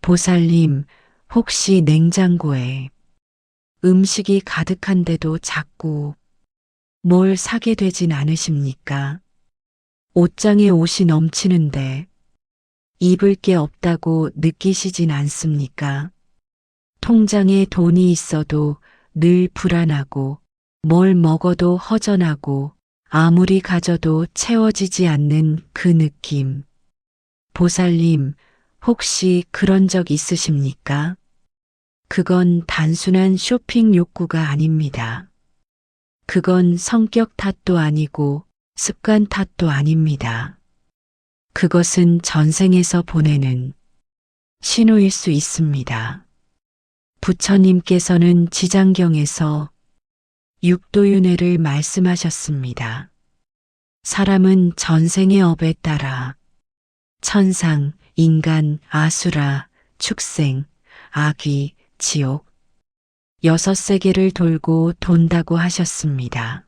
보살님, 혹시 냉장고에 음식이 가득한데도 자꾸 뭘 사게 되진 않으십니까? 옷장에 옷이 넘치는데 입을 게 없다고 느끼시진 않습니까? 통장에 돈이 있어도 늘 불안하고 뭘 먹어도 허전하고 아무리 가져도 채워지지 않는 그 느낌. 보살님, 혹시 그런 적 있으십니까? 그건 단순한 쇼핑 욕구가 아닙니다. 그건 성격 탓도 아니고 습관 탓도 아닙니다. 그것은 전생에서 보내는 신호일 수 있습니다. 부처님께서는 지장경에서 육도윤회를 말씀하셨습니다. 사람은 전생의 업에 따라 천상, 인간, 아수라, 축생, 아귀, 지옥, 6세계를 돌고 돈다고 하셨습니다.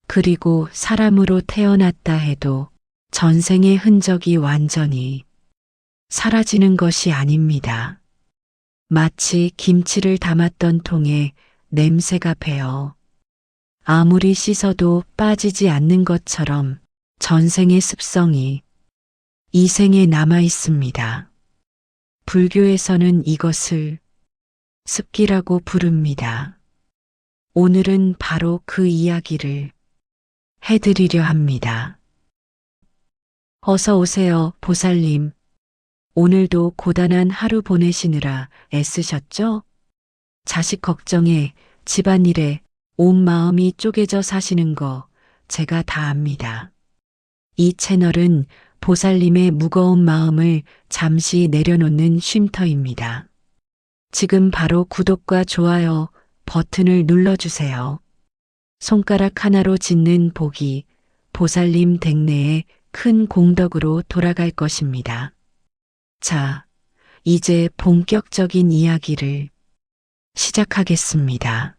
그리고 사람으로 태어났다 해도 전생의 흔적이 완전히 사라지는 것이 아닙니다. 마치 김치를 담았던 통에 냄새가 배어 아무리 씻어도 빠지지 않는 것처럼 전생의 습성이 이 생에 남아 있습니다. 불교에서는 이것을 습기라고 부릅니다. 오늘은 바로 그 이야기를 해드리려 합니다. 어서 오세요, 보살님. 오늘도 고단한 하루 보내시느라 애쓰셨죠? 자식 걱정에 집안일에 온 마음이 쪼개져 사시는 거 제가 다 압니다. 이 채널은 보살님의 무거운 마음을 잠시 내려놓는 쉼터입니다. 지금 바로 구독과 좋아요 버튼을 눌러주세요. 손가락 하나로 짓는 복이 보살님 댁내에 큰 공덕으로 돌아갈 것입니다. 자, 이제 본격적인 이야기를 시작하겠습니다.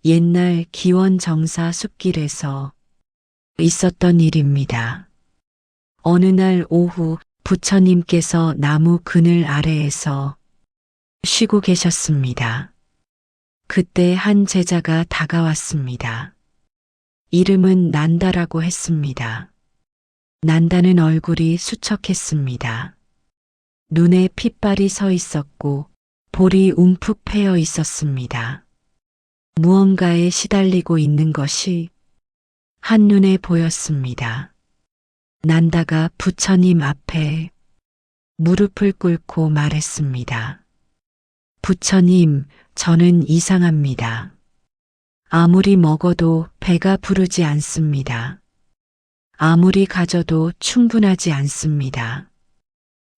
옛날 기원정사 숲길에서 있었던 일입니다. 어느 날 오후 부처님께서 나무 그늘 아래에서 쉬고 계셨습니다. 그때 한 제자가 다가왔습니다. 이름은 난다라고 했습니다. 난다는 얼굴이 수척했습니다. 눈에 핏발이 서 있었고 볼이 움푹 패여 있었습니다. 무언가에 시달리고 있는 것이 한눈에 보였습니다. 난다가 부처님 앞에 무릎을 꿇고 말했습니다. 부처님, 저는 이상합니다. 아무리 먹어도 배가 부르지 않습니다. 아무리 가져도 충분하지 않습니다.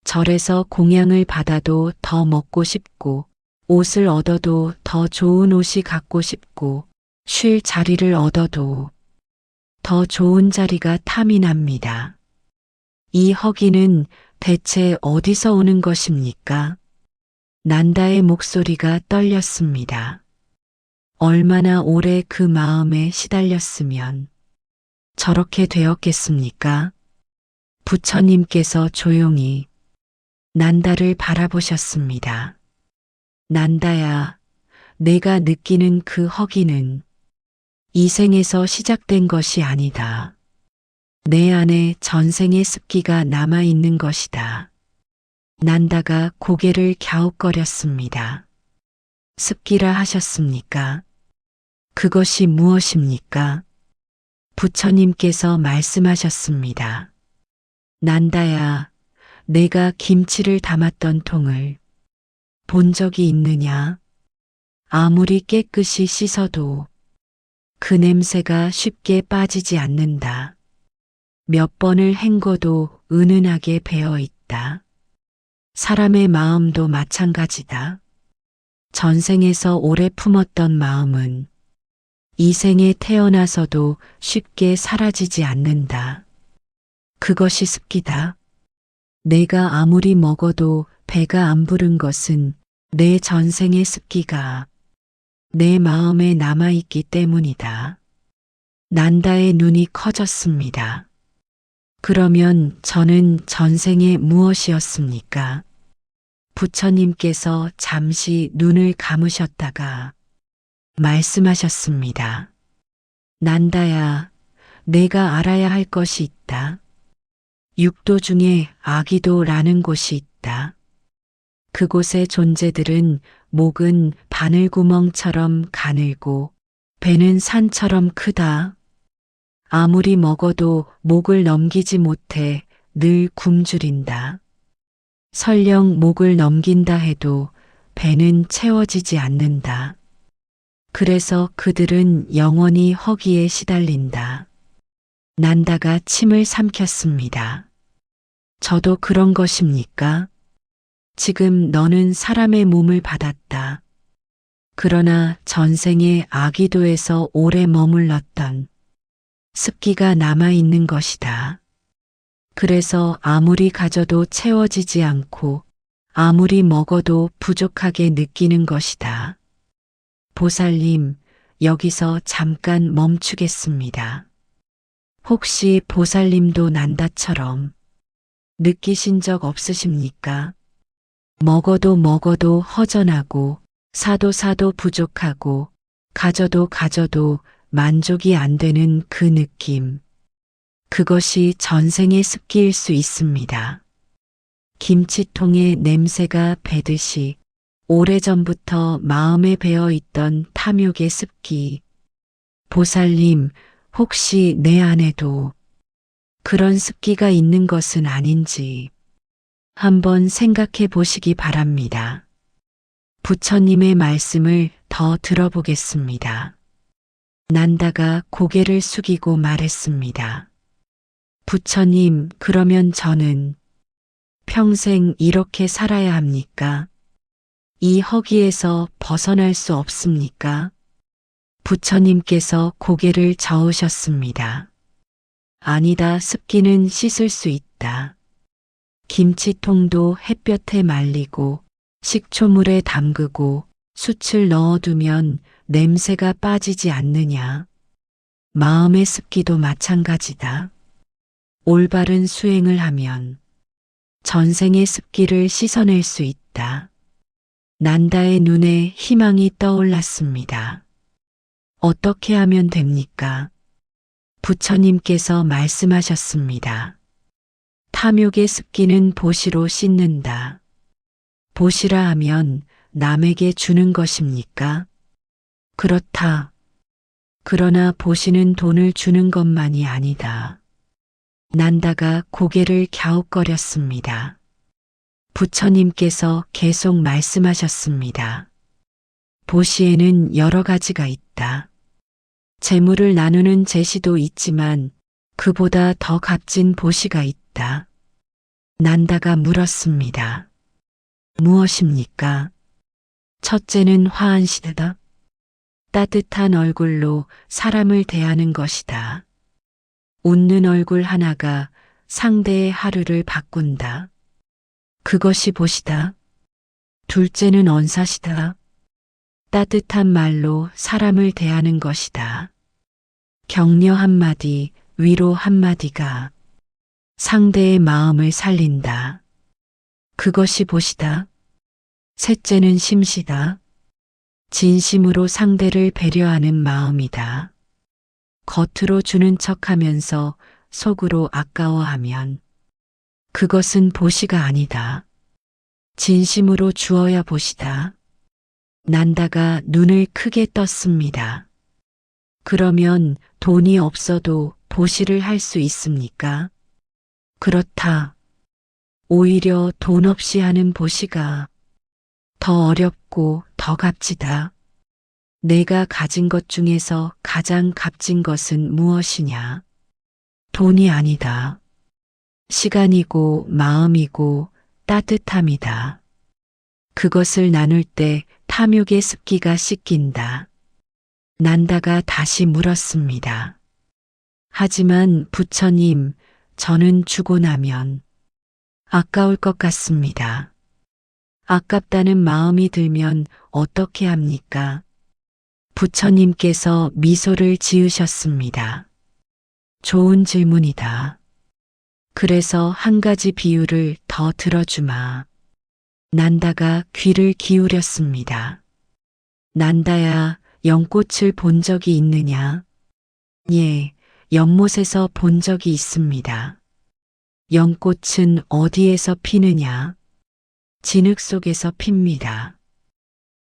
절에서 공양을 받아도 더 먹고 싶고, 옷을 얻어도 더 좋은 옷이 갖고 싶고, 쉴 자리를 얻어도 더 좋은 자리가 탐이 납니다. 이 허기는 대체 어디서 오는 것입니까? 난다의 목소리가 떨렸습니다. 얼마나 오래 그 마음에 시달렸으면 저렇게 되었겠습니까? 부처님께서 조용히 난다를 바라보셨습니다. 난다야, 내가 느끼는 그 허기는 이 생에서 시작된 것이 아니다. 내 안에 전생의 습기가 남아있는 것이다. 난다가 고개를 갸웃거렸습니다. 습기라 하셨습니까? 그것이 무엇입니까? 부처님께서 말씀하셨습니다. 난다야, 내가 김치를 담았던 통을 본 적이 있느냐? 아무리 깨끗이 씻어도 그 냄새가 쉽게 빠지지 않는다. 몇 번을 헹궈도 은은하게 배어 있다. 사람의 마음도 마찬가지다. 전생에서 오래 품었던 마음은 이 생에 태어나서도 쉽게 사라지지 않는다. 그것이 습기다. 내가 아무리 먹어도 배가 안 부른 것은 내 전생의 습기가 내 마음에 남아있기 때문이다. 난다의 눈이 커졌습니다. 그러면 저는 전생에 무엇이었습니까? 부처님께서 잠시 눈을 감으셨다가 말씀하셨습니다. 난다야, 내가 알아야 할 것이 있다. 육도 중에 아기도라는 곳이 있다. 그곳의 존재들은 목은 바늘구멍처럼 가늘고 배는 산처럼 크다. 아무리 먹어도 목을 넘기지 못해 늘 굶주린다. 설령 목을 넘긴다 해도 배는 채워지지 않는다. 그래서 그들은 영원히 허기에 시달린다. 난다가 침을 삼켰습니다. 저도 그런 것입니까? 지금 너는 사람의 몸을 받았다. 그러나 전생에 아기도에서 오래 머물렀던 습기가 남아있는 것이다. 그래서 아무리 가져도 채워지지 않고 아무리 먹어도 부족하게 느끼는 것이다. 보살님, 여기서 잠깐 멈추겠습니다. 혹시 보살님도 난다처럼 느끼신 적 없으십니까? 먹어도 먹어도 허전하고 사도 사도 부족하고 가져도 가져도 만족이 안 되는 그 느낌. 그것이 전생의 습기일 수 있습니다. 김치통의 냄새가 배듯이 오래전부터 마음에 배어 있던 탐욕의 습기. 보살님, 혹시 내 안에도 그런 습기가 있는 것은 아닌지 한번 생각해 보시기 바랍니다. 부처님의 말씀을 더 들어보겠습니다. 난다가 고개를 숙이고 말했습니다. 부처님, 그러면 저는 평생 이렇게 살아야 합니까? 이 허기에서 벗어날 수 없습니까? 부처님께서 고개를 저으셨습니다. 아니다, 습기는 씻을 수 있다. 김치통도 햇볕에 말리고 식초물에 담그고 숯을 넣어두면 냄새가 빠지지 않느냐. 마음의 습기도 마찬가지다. 올바른 수행을 하면 전생의 습기를 씻어낼 수 있다. 난다의 눈에 희망이 떠올랐습니다. 어떻게 하면 됩니까? 부처님께서 말씀하셨습니다. 탐욕의 습기는 보시로 씻는다. 보시라 하면 남에게 주는 것입니까? 그렇다. 그러나 보시는 돈을 주는 것만이 아니다. 난다가 고개를 갸웃거렸습니다. 부처님께서 계속 말씀하셨습니다. 보시에는 여러 가지가 있다. 재물을 나누는 제시도 있지만 그보다 더 값진 보시가 있다. 난다가 물었습니다. 무엇입니까? 첫째는 화한시다. 따뜻한 얼굴로 사람을 대하는 것이다. 웃는 얼굴 하나가 상대의 하루를 바꾼다. 그것이 보시다. 둘째는 언사시다. 따뜻한 말로 사람을 대하는 것이다. 격려 한마디, 위로 한마디가 상대의 마음을 살린다. 그것이 보시다. 셋째는 심시다. 진심으로 상대를 배려하는 마음이다. 겉으로 주는 척하면서 속으로 아까워하면 그것은 보시가 아니다. 진심으로 주어야 보시다. 난다가 눈을 크게 떴습니다. 그러면 돈이 없어도 보시를 할 수 있습니까? 그렇다. 오히려 돈 없이 하는 보시가 더 어렵고 더 값지다. 내가 가진 것 중에서 가장 값진 것은 무엇이냐? 돈이 아니다. 시간이고 마음이고 따뜻함이다. 그것을 나눌 때 탐욕의 습기가 씻긴다. 난다가 다시 물었습니다. 하지만 부처님, 저는 주고 나면 아까울 것 같습니다. 아깝다는 마음이 들면 어떻게 합니까? 부처님께서 미소를 지으셨습니다. 좋은 질문이다. 그래서 한 가지 비유를 더 들어주마. 난다가 귀를 기울였습니다. 난다야, 연꽃을 본 적이 있느냐? 예, 연못에서 본 적이 있습니다. 연꽃은 어디에서 피느냐? 진흙 속에서 핍니다.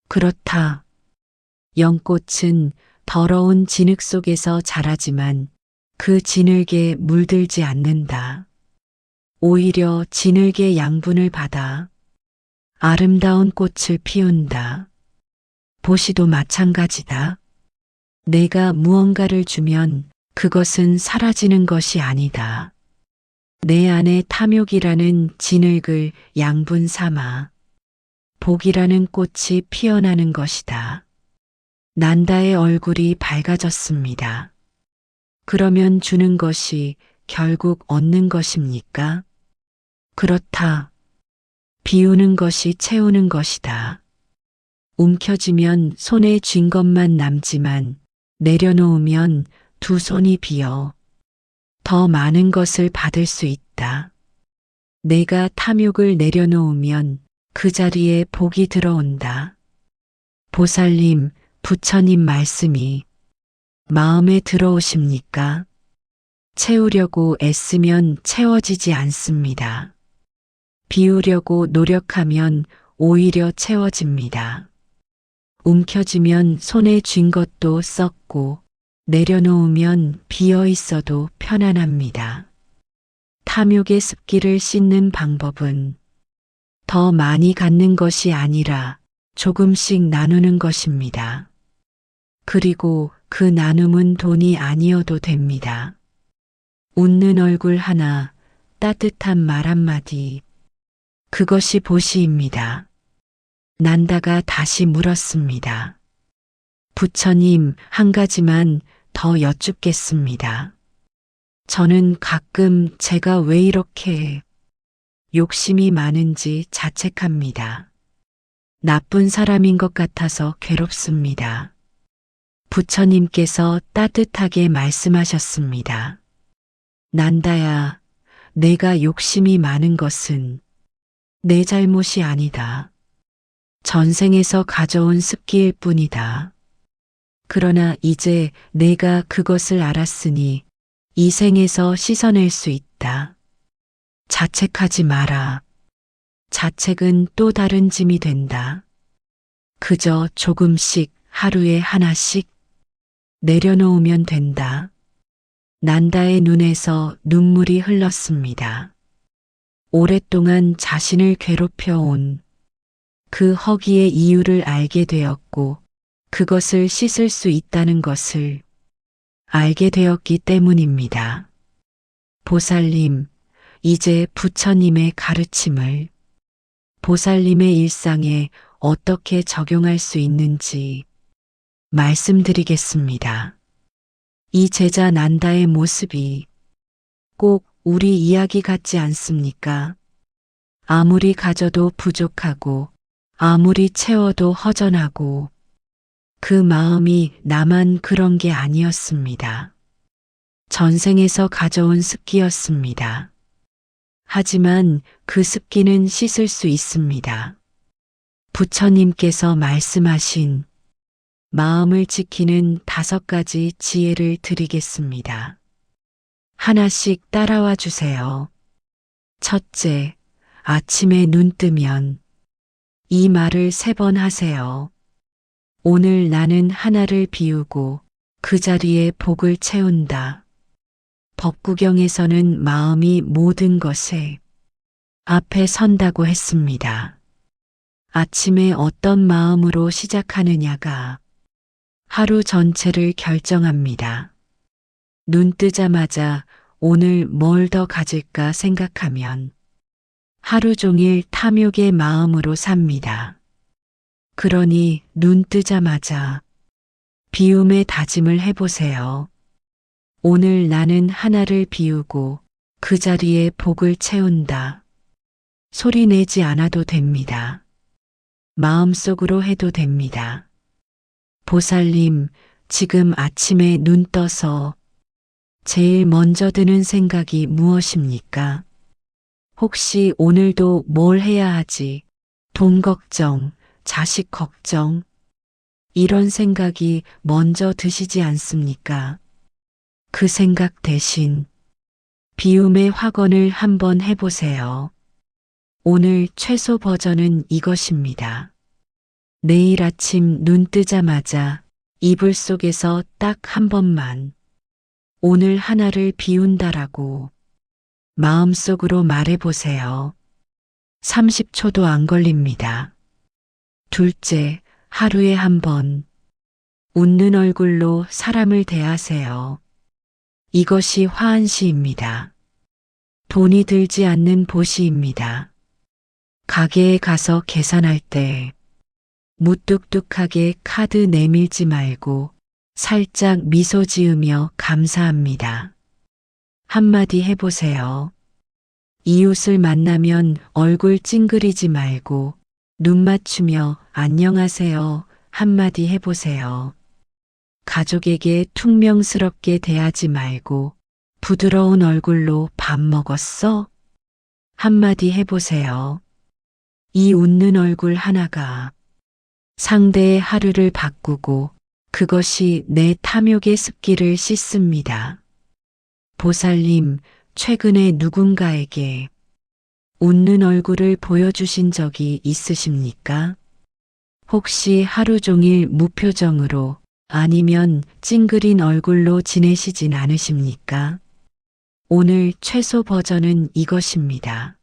그렇다. 연꽃은 더러운 진흙 속에서 자라지만 그 진흙에 물들지 않는다. 오히려 진흙의 양분을 받아 아름다운 꽃을 피운다. 보시도 마찬가지다. 내가 무언가를 주면 그것은 사라지는 것이 아니다. 내 안에 탐욕이라는 진흙을 양분 삼아 복이라는 꽃이 피어나는 것이다. 난다의 얼굴이 밝아졌습니다. 그러면 주는 것이 결국 얻는 것입니까? 그렇다. 비우는 것이 채우는 것이다. 움켜쥐면 손에 쥔 것만 남지만 내려놓으면 두 손이 비어 더 많은 것을 받을 수 있다. 내가 탐욕을 내려놓으면 그 자리에 복이 들어온다. 보살님, 부처님 말씀이 마음에 들어오십니까? 채우려고 애쓰면 채워지지 않습니다. 비우려고 노력하면 오히려 채워집니다. 움켜쥐면 손에 쥔 것도 썩고 내려놓으면 비어 있어도 편안합니다. 탐욕의 습기를 씻는 방법은 더 많이 갖는 것이 아니라 조금씩 나누는 것입니다. 그리고 그 나눔은 돈이 아니어도 됩니다. 웃는 얼굴 하나, 따뜻한 말 한마디, 그것이 보시입니다. 난다가 다시 물었습니다. 부처님, 한 가지만 더 여쭙겠습니다. 저는 가끔 제가 왜 이렇게 욕심이 많은지 자책합니다. 나쁜 사람인 것 같아서 괴롭습니다. 부처님께서 따뜻하게 말씀하셨습니다. 난다야, 내가 욕심이 많은 것은 내 잘못이 아니다. 전생에서 가져온 습기일 뿐이다. 그러나 이제 내가 그것을 알았으니 이 생에서 씻어낼 수 있다. 자책하지 마라. 자책은 또 다른 짐이 된다. 그저 조금씩 하루에 하나씩 내려놓으면 된다. 난다의 눈에서 눈물이 흘렀습니다. 오랫동안 자신을 괴롭혀온 그 허기의 이유를 알게 되었고 그것을 씻을 수 있다는 것을 알게 되었기 때문입니다. 보살님, 이제 부처님의 가르침을 보살님의 일상에 어떻게 적용할 수 있는지 말씀드리겠습니다. 이 제자 난다의 모습이 꼭 우리 이야기 같지 않습니까? 아무리 가져도 부족하고 아무리 채워도 허전하고 그 마음이 나만 그런 게 아니었습니다. 전생에서 가져온 습기였습니다. 하지만 그 습기는 씻을 수 있습니다. 부처님께서 말씀하신 마음을 지키는 5가지 지혜를 드리겠습니다. 하나씩 따라와 주세요. 첫째, 아침에 눈 뜨면 이 말을 3번 하세요. 오늘 나는 하나를 비우고 그 자리에 복을 채운다. 법구경에서는 마음이 모든 것에 앞에 선다고 했습니다. 아침에 어떤 마음으로 시작하느냐가 하루 전체를 결정합니다. 눈 뜨자마자 오늘 뭘 더 가질까 생각하면 하루 종일 탐욕의 마음으로 삽니다. 그러니 눈 뜨자마자 비움의 다짐을 해보세요. 오늘 나는 하나를 비우고 그 자리에 복을 채운다. 소리 내지 않아도 됩니다. 마음속으로 해도 됩니다. 보살님, 지금 아침에 눈 떠서 제일 먼저 드는 생각이 무엇입니까? 혹시 오늘도 뭘 해야 하지? 돈 걱정, 자식 걱정, 이런 생각이 먼저 드시지 않습니까? 그 생각 대신 비움의 확언을 한번 해보세요. 오늘 최소 버전은 이것입니다. 내일 아침 눈 뜨자마자 이불 속에서 딱 한 번만 오늘 하나를 비운다라고 마음속으로 말해보세요. 30초도 안 걸립니다. 둘째, 하루에 한 번 웃는 얼굴로 사람을 대하세요. 이것이 화한시입니다. 돈이 들지 않는 보시입니다. 가게에 가서 계산할 때 무뚝뚝하게 카드 내밀지 말고 살짝 미소 지으며 감사합니다. 한마디 해보세요. 이웃을 만나면 얼굴 찡그리지 말고 눈 맞추며 안녕하세요 한마디 해보세요. 가족에게 퉁명스럽게 대하지 말고 부드러운 얼굴로 밥 먹었어? 한마디 해보세요. 이 웃는 얼굴 하나가 상대의 하루를 바꾸고 그것이 내 탐욕의 습기를 씻습니다. 보살님, 최근에 누군가에게 웃는 얼굴을 보여주신 적이 있으십니까? 혹시 하루 종일 무표정으로 아니면 찡그린 얼굴로 지내시진 않으십니까? 오늘 최소 버전은 이것입니다.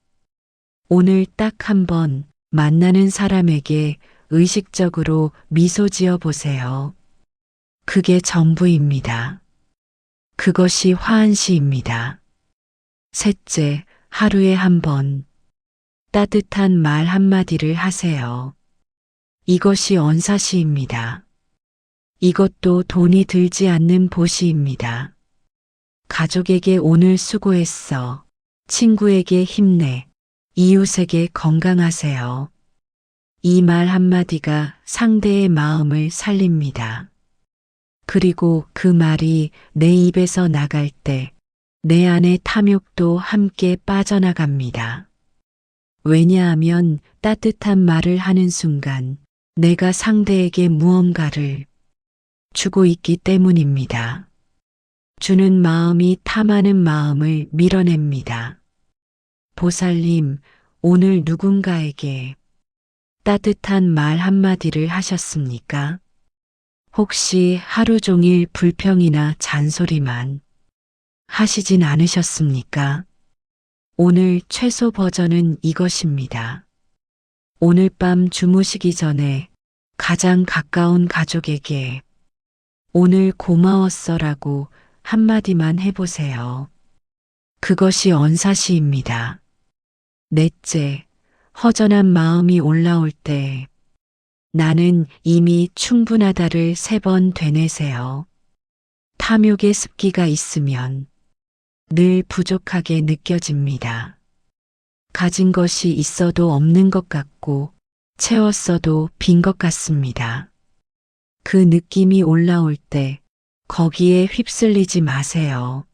오늘 딱 한 번 만나는 사람에게 의식적으로 미소 지어 보세요. 그게 전부입니다. 그것이 화한시입니다. 셋째, 하루에 한 번 따뜻한 말 한마디를 하세요. 이것이 언사시입니다. 이것도 돈이 들지 않는 보시입니다. 가족에게 오늘 수고했어. 친구에게 힘내. 이웃에게 건강하세요. 이 말 한마디가 상대의 마음을 살립니다. 그리고 그 말이 내 입에서 나갈 때 내 안의 탐욕도 함께 빠져나갑니다. 왜냐하면 따뜻한 말을 하는 순간 내가 상대에게 무언가를 주고 있기 때문입니다. 주는 마음이 탐하는 마음을 밀어냅니다. 보살님, 오늘 누군가에게 따뜻한 말 한마디를 하셨습니까? 혹시 하루 종일 불평이나 잔소리만 하시진 않으셨습니까? 오늘 최소 버전은 이것입니다. 오늘 밤 주무시기 전에 가장 가까운 가족에게 오늘 고마웠어라고 한마디만 해보세요. 그것이 언사시입니다. 넷째, 허전한 마음이 올라올 때 나는 이미 충분하다를 3번 되뇌세요. 탐욕의 습기가 있으면 늘 부족하게 느껴집니다. 가진 것이 있어도 없는 것 같고 채웠어도 빈 것 같습니다. 그 느낌이 올라올 때 거기에 휩쓸리지 마세요.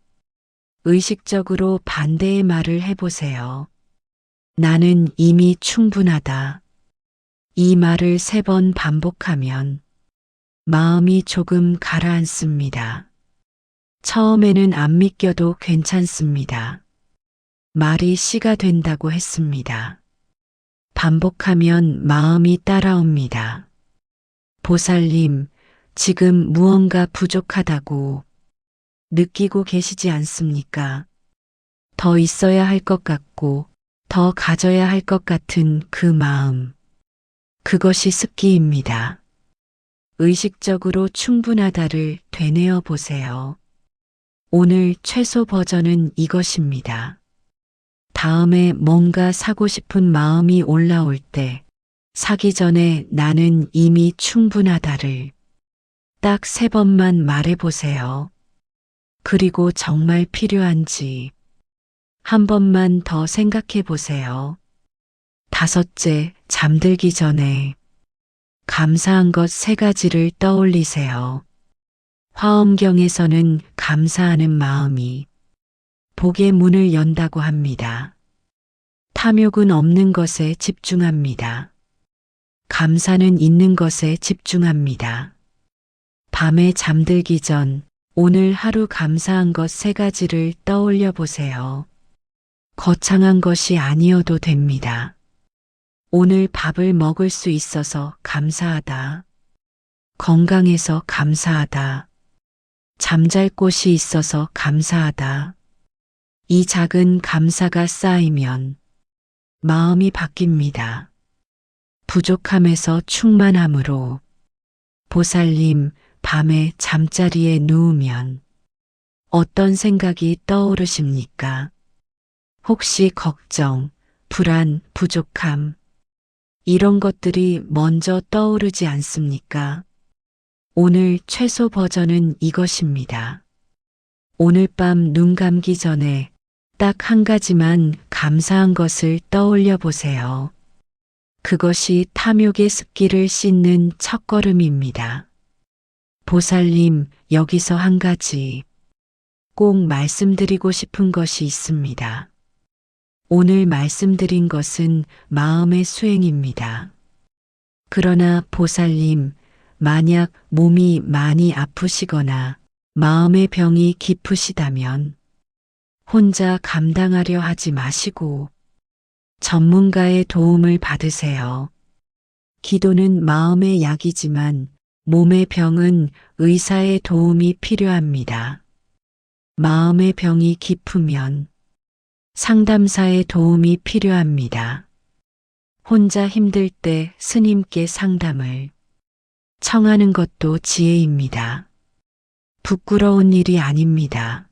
의식적으로 반대의 말을 해보세요. 나는 이미 충분하다. 이 말을 3번 반복하면 마음이 조금 가라앉습니다. 처음에는 안 믿겨도 괜찮습니다. 말이 씨가 된다고 했습니다. 반복하면 마음이 따라옵니다. 보살님, 지금 무언가 부족하다고 느끼고 계시지 않습니까? 더 있어야 할 것 같고 더 가져야 할 것 같은 그 마음. 그것이 습기입니다. 의식적으로 충분하다를 되뇌어 보세요. 오늘 최소 버전은 이것입니다. 다음에 뭔가 사고 싶은 마음이 올라올 때 사기 전에 나는 이미 충분하다를 딱 3번만 말해보세요. 그리고 정말 필요한지 한 번만 더 생각해 보세요. 다섯째, 잠들기 전에 감사한 것 3가지를 떠올리세요. 화엄경에서는 감사하는 마음이 복의 문을 연다고 합니다. 탐욕은 없는 것에 집중합니다. 감사는 있는 것에 집중합니다. 밤에 잠들기 전 오늘 하루 감사한 것 3가지를 떠올려 보세요. 거창한 것이 아니어도 됩니다. 오늘 밥을 먹을 수 있어서 감사하다. 건강해서 감사하다. 잠잘 곳이 있어서 감사하다. 이 작은 감사가 쌓이면 마음이 바뀝니다. 부족함에서 충만함으로. 보살님, 밤에 잠자리에 누우면 어떤 생각이 떠오르십니까? 혹시 걱정, 불안, 부족함, 이런 것들이 먼저 떠오르지 않습니까? 오늘 최소 버전은 이것입니다. 오늘 밤 눈 감기 전에 딱 1가지만 감사한 것을 떠올려 보세요. 그것이 탐욕의 습기를 씻는 첫걸음입니다. 보살님, 여기서 1가지 꼭 말씀드리고 싶은 것이 있습니다. 오늘 말씀드린 것은 마음의 수행입니다. 그러나 보살님, 만약 몸이 많이 아프시거나 마음의 병이 깊으시다면 혼자 감당하려 하지 마시고 전문가의 도움을 받으세요. 기도는 마음의 약이지만 몸의 병은 의사의 도움이 필요합니다. 마음의 병이 깊으면 상담사의 도움이 필요합니다. 혼자 힘들 때 스님께 상담을 청하는 것도 지혜입니다. 부끄러운 일이 아닙니다.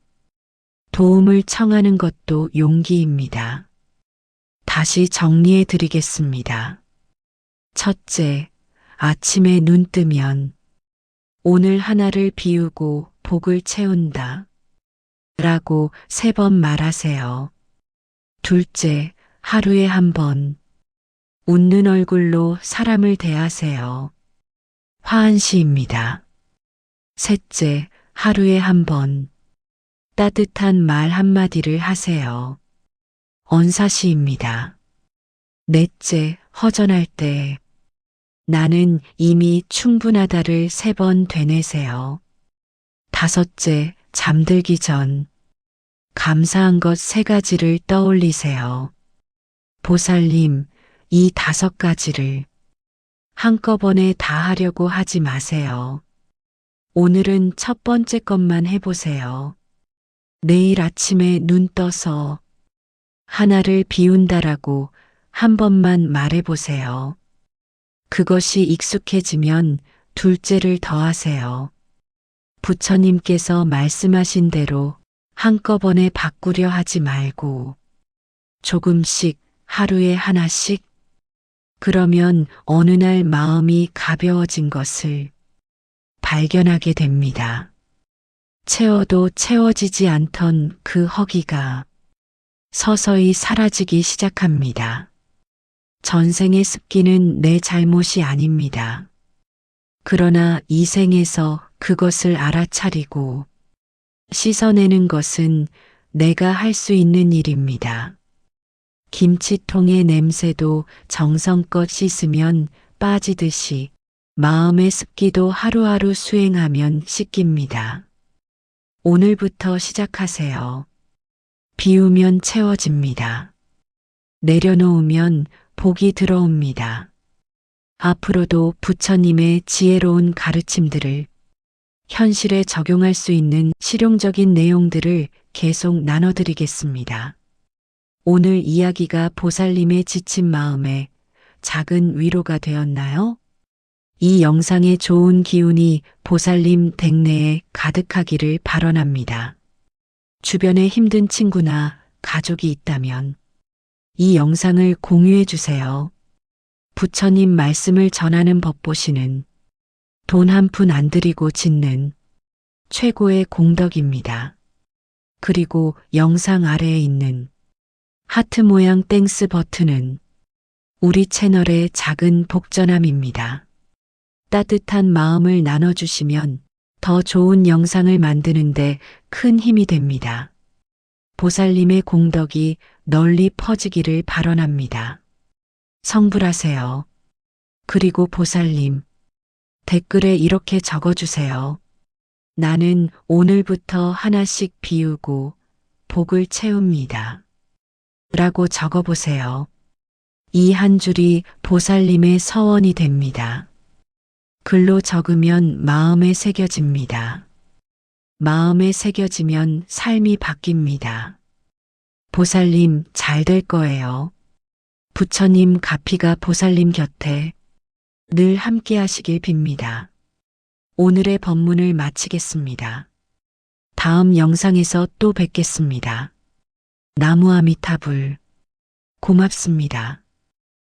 도움을 청하는 것도 용기입니다. 다시 정리해 드리겠습니다. 첫째, 아침에 눈 뜨면 오늘 하나를 비우고 복을 채운다 라고 3번 말하세요. 둘째, 하루에 1번 웃는 얼굴로 사람을 대하세요. 화한시입니다. 셋째, 하루에 1번 따뜻한 말 한마디를 하세요. 언사시입니다. 넷째, 허전할 때 나는 이미 충분하다를 3번 되뇌세요. 다섯째, 잠들기 전 감사한 것 3가지를 떠올리세요. 보살님, 이 5가지를 한꺼번에 다 하려고 하지 마세요. 오늘은 첫 번째 것만 해보세요. 내일 아침에 눈 떠서 하나를 비운다라고 한 번만 말해보세요. 그것이 익숙해지면 둘째를 더하세요. 부처님께서 말씀하신 대로 한꺼번에 바꾸려 하지 말고 조금씩 하루에 하나씩. 그러면 어느 날 마음이 가벼워진 것을 발견하게 됩니다. 채워도 채워지지 않던 그 허기가 서서히 사라지기 시작합니다. 전생의 습기는 내 잘못이 아닙니다. 그러나 이 생에서 그것을 알아차리고 씻어내는 것은 내가 할 수 있는 일입니다. 김치통의 냄새도 정성껏 씻으면 빠지듯이 마음의 습기도 하루하루 수행하면 씻깁니다. 오늘부터 시작하세요. 비우면 채워집니다. 내려놓으면 복이 들어옵니다. 앞으로도 부처님의 지혜로운 가르침들을 현실에 적용할 수 있는 실용적인 내용들을 계속 나눠드리겠습니다. 오늘 이야기가 보살님의 지친 마음에 작은 위로가 되었나요? 이 영상의 좋은 기운이 보살님 댁내에 가득하기를 바라랍니다. 주변에 힘든 친구나 가족이 있다면 이 영상을 공유해 주세요. 부처님 말씀을 전하는 법보시는 돈 한 푼 안 들이고 짓는 최고의 공덕입니다. 그리고 영상 아래에 있는 하트 모양 땡스 버튼은 우리 채널의 작은 복전함입니다. 따뜻한 마음을 나눠주시면 더 좋은 영상을 만드는데 큰 힘이 됩니다. 보살님의 공덕이 널리 퍼지기를 바라랍니다. 성불하세요. 그리고 보살님, 댓글에 이렇게 적어주세요. 나는 오늘부터 하나씩 비우고 복을 채웁니다. 라고 적어보세요. 이 한 줄이 보살님의 서원이 됩니다. 글로 적으면 마음에 새겨집니다. 마음에 새겨지면 삶이 바뀝니다. 보살님 잘 될 거예요. 부처님 가피가 보살님 곁에 늘 함께 하시길 빕니다. 오늘의 법문을 마치겠습니다. 다음 영상에서 또 뵙겠습니다. 나무 아미타불. 고맙습니다.